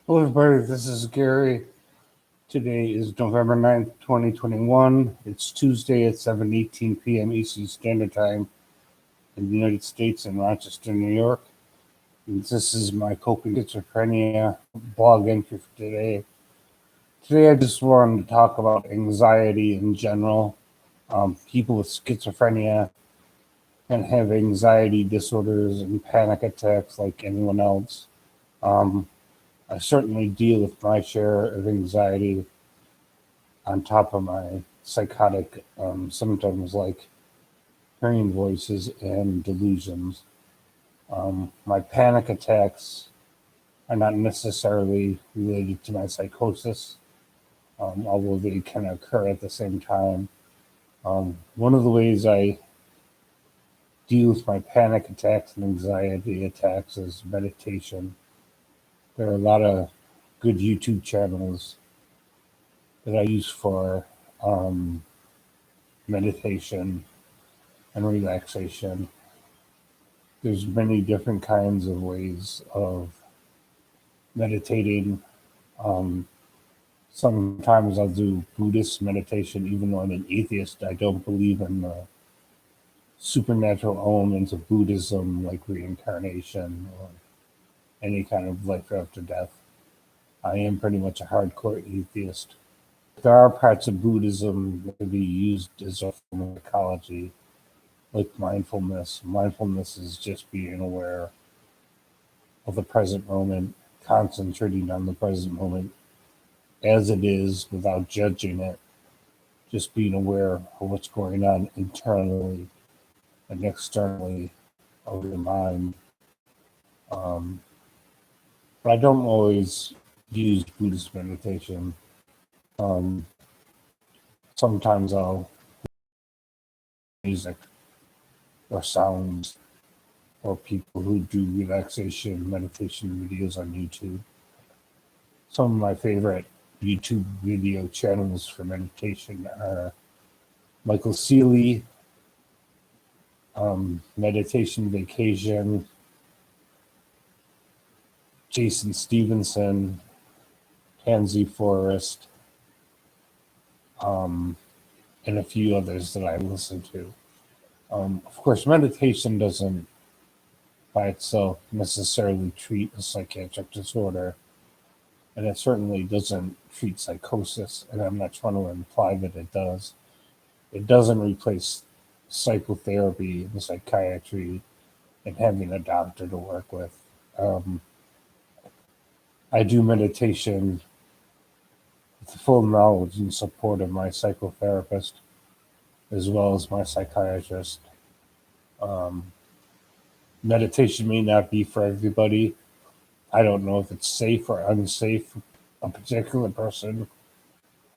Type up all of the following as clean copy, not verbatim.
Hello, everybody. This is Gary. Today is November 9th, 2021. It's Tuesday at 7:18 p.m. Eastern Standard Time in the United States in Rochester, New York. And this is my coping schizophrenia blog entry for today. Today, I just wanted to talk about anxiety in general. People with schizophrenia can have anxiety disorders and panic attacks like anyone else. Um, I certainly deal with my share of anxiety on top of my psychotic symptoms like hearing voices and delusions. My panic attacks are not necessarily related to my psychosis, although they can occur at the same time. One of the ways I deal with my panic attacks and anxiety attacks is meditation. There are a lot of good YouTube channels that I use for um, meditation and relaxation. There's many different kinds of ways of meditating. Um, Sometimes I'll do Buddhist meditation, even though I'm an atheist. I don't believe in the supernatural elements of Buddhism, like reincarnation or any kind of life after death. I am pretty much a hardcore atheist. There are parts of Buddhism that can be used as a form of psychology, like mindfulness. Mindfulness is just being aware of the present moment, concentrating on the present moment as it is without judging it, just being aware of what's going on internally and externally of your mind. Um, but I don't always use Buddhist meditation. Um, Sometimes I'll music or sounds or people who do relaxation meditation videos on YouTube. Some of my favorite YouTube video channels for meditation are Michael Seeley, Meditation Vacation, Jason Stevenson, Tansy Forrest, and a few others that I listen to. Of course, meditation doesn't by itself necessarily treat a psychiatric disorder, and it certainly doesn't treat psychosis, and I'm not trying to imply that it does. It doesn't replace psychotherapy and psychiatry and having a doctor to work with. Um, I do meditation with the full knowledge and support of my psychotherapist as well as my psychiatrist. Um, Meditation may not be for everybody. I don't know if it's safe or unsafe for a particular person.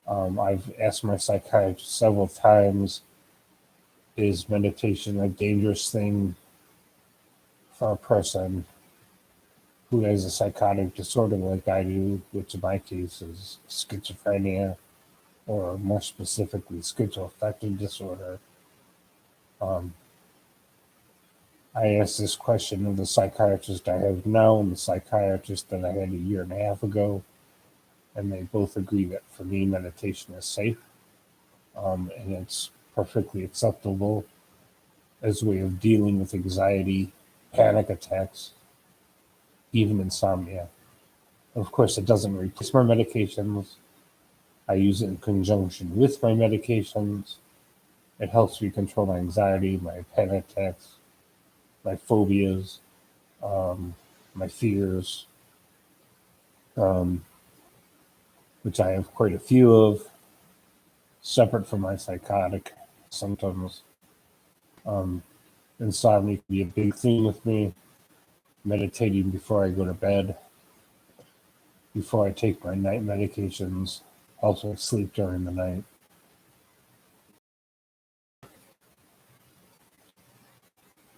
I've asked my psychiatrist several times, is meditation a dangerous thing for a person who has a psychotic disorder like I do, which in my case is schizophrenia, or more specifically, schizoaffective disorder. Um, I asked this question of the psychiatrist I have now and the psychiatrist that I had a year and a half ago, and they both agree that for me, meditation is safe, and it's perfectly acceptable as a way of dealing with anxiety, panic attacks, even insomnia. Of course, it doesn't replace my medications. I use it in conjunction with my medications. It helps me control my anxiety, my panic attacks, my phobias, um, my fears, um, which I have quite a few of, separate from my psychotic symptoms. Um, Insomnia can be a big thing with me. Meditating before I go to bed, before I take my night medications, also sleep during the night.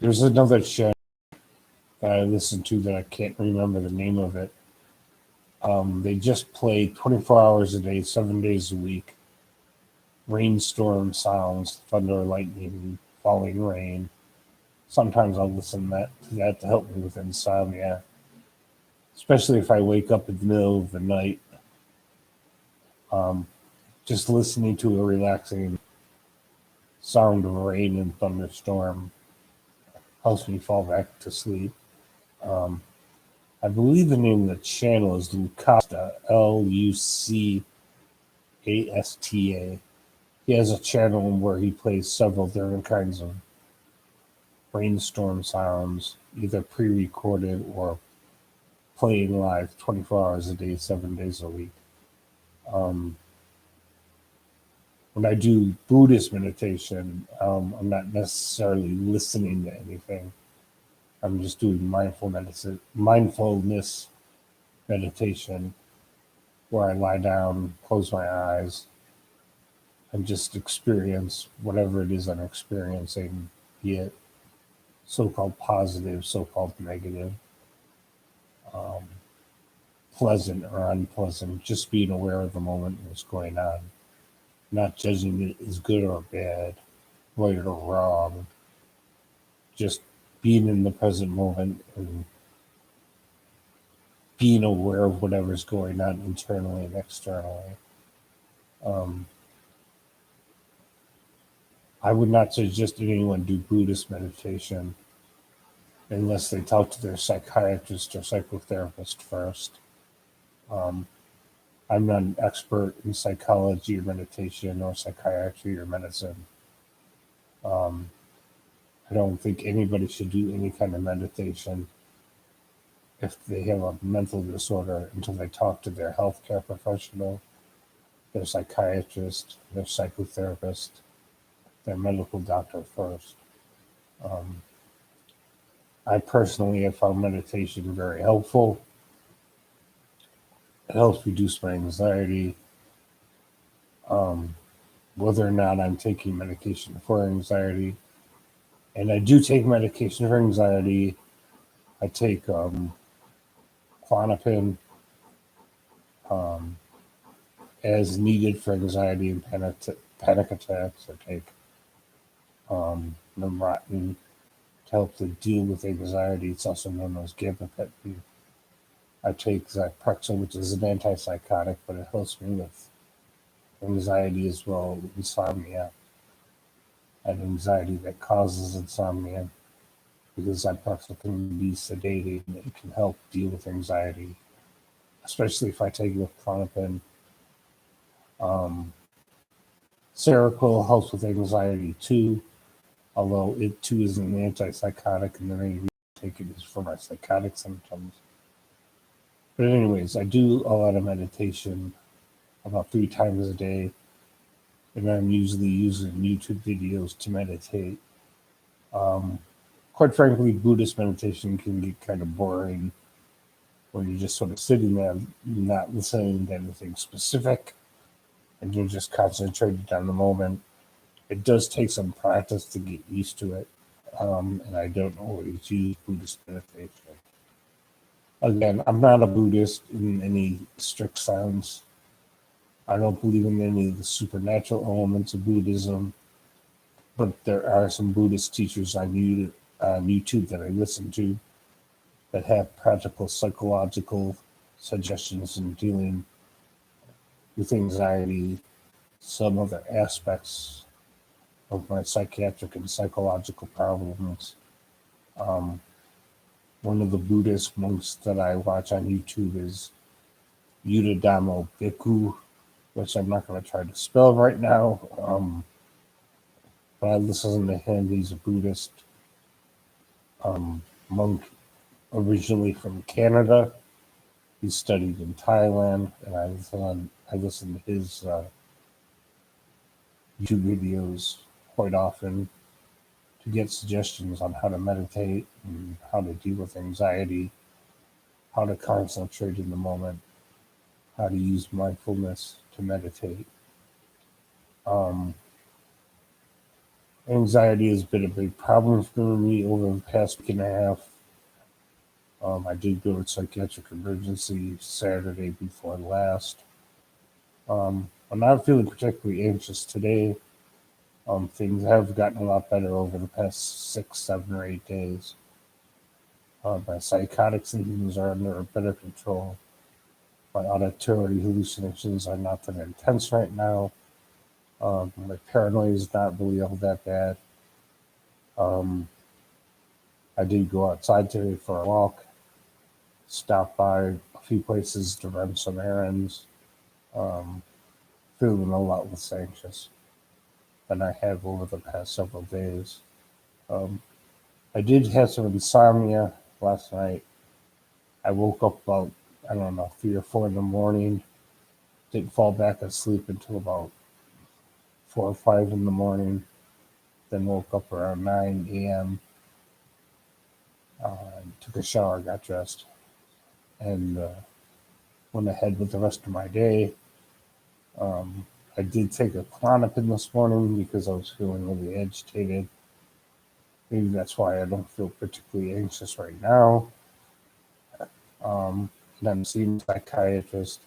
There's another channel that I listen to that I can't remember the name of it. They just play 24 hours a day, 7 days a week. Rainstorm sounds, thunder, lightning, falling rain. Sometimes I'll listen to that to help me with insomnia. especially if I wake up in the middle of the night. Just listening to a relaxing sound of rain and thunderstorm helps me fall back to sleep. Um, I believe the name of the channel is Lucasta, Lucasta. He has a channel where he plays several different kinds of rainstorm sounds, either pre-recorded or playing live 24 hours a day, 7 days a week. Um, when I do Buddhist meditation, I'm not necessarily listening to anything. I'm just doing mindfulness meditation, where I lie down, close my eyes, and just experience whatever it is I'm experiencing, be it so-called positive, so-called negative, um, pleasant or unpleasant, just being aware of the moment and what's going on, not judging it as good or bad, right or wrong, just being in the present moment and being aware of whatever's going on internally and externally. Um, I would not suggest anyone do Buddhist meditation unless they talk to their psychiatrist or psychotherapist first. Um, I'm not an expert in psychology or meditation or psychiatry or medicine. Um, I don't think anybody should do any kind of meditation if they have a mental disorder until they talk to their healthcare professional, their psychiatrist, their psychotherapist, their medical doctor first. Um, I personally have found meditation very helpful. It helps reduce my anxiety. Um, whether or not I'm taking medication for anxiety, and I do take medication for anxiety. I take Klonopin um, as needed for anxiety and panic attacks. I take Numrotin to help to deal with anxiety. It's also known as gabapentin. I take Zyprexa, which is an antipsychotic, but it helps me with anxiety as well, insomnia, and anxiety that causes insomnia, because Zyprexa can be sedating. It can help deal with anxiety, especially if I take it with Klonopin. Um, Seroquel helps with anxiety too, although it too is an antipsychotic, and the main reason I take it is for my psychotic symptoms. But anyways, I do a lot of meditation about 3 times a day, and I'm usually using YouTube videos to meditate. Um, quite frankly, Buddhist meditation can get kind of boring when you're just sort of sitting there, not listening to anything specific, and you're just concentrated on the moment. It does take some practice to get used to it, and I don't always use Buddhist meditation. Again, I'm not a Buddhist in any strict sense. I don't believe in any of the supernatural elements of Buddhism, but there are some Buddhist teachers on YouTube that I listen to that have practical psychological suggestions in dealing with anxiety, some other aspects of my psychiatric and psychological problems. Um, One of the Buddhist monks that I watch on YouTube is Yudadamo Bhikkhu, which I'm not going to try to spell right now, but I listen to him. He's a Buddhist monk originally from Canada. He studied in Thailand, and I listen to his YouTube videos quite often to get suggestions on how to meditate and how to deal with anxiety, how to concentrate in the moment, how to use mindfulness to meditate. Anxiety has been a big problem for me over the past week and a half. I did go to psychiatric emergency Saturday before last. I'm not feeling particularly anxious today. Things have gotten a lot better over the past 6, 7, or 8 days. My psychotic symptoms are under better control. My auditory hallucinations are not that intense right now. My paranoia is not really all that bad. I did go outside today for a walk, stop by a few places to run some errands. Feeling a lot less anxious than I have over the past several days. I did have some insomnia last night. I woke up about, I don't know, 3 or 4 in the morning. Didn't fall back asleep until about 4 or 5 in the morning. Then woke up around 9 a.m. Took a shower, got dressed, and went ahead with the rest of my day. I did take a Klonopin this morning because I was feeling really agitated. Maybe that's why I don't feel particularly anxious right now. And I'm seeing a psychiatrist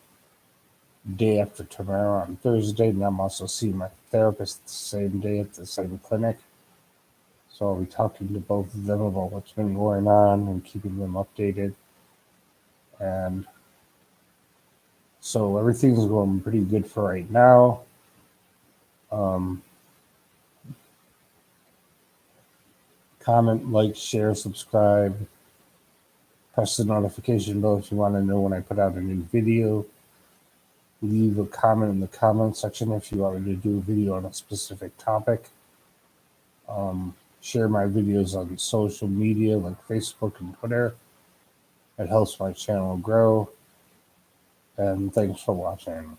day after tomorrow on Thursday, and I'm also seeing my therapist the same day at the same clinic. So I'll be talking to both of them about what's been going on and keeping them updated. And so everything's going pretty good for right now. Comment, like, share, subscribe. Press the notification bell if you want to know when I put out a new video. Leave a comment in the comment section if you want me to do a video on a specific topic. Share my videos on social media like Facebook and Twitter. It helps my channel grow. And thanks for watching.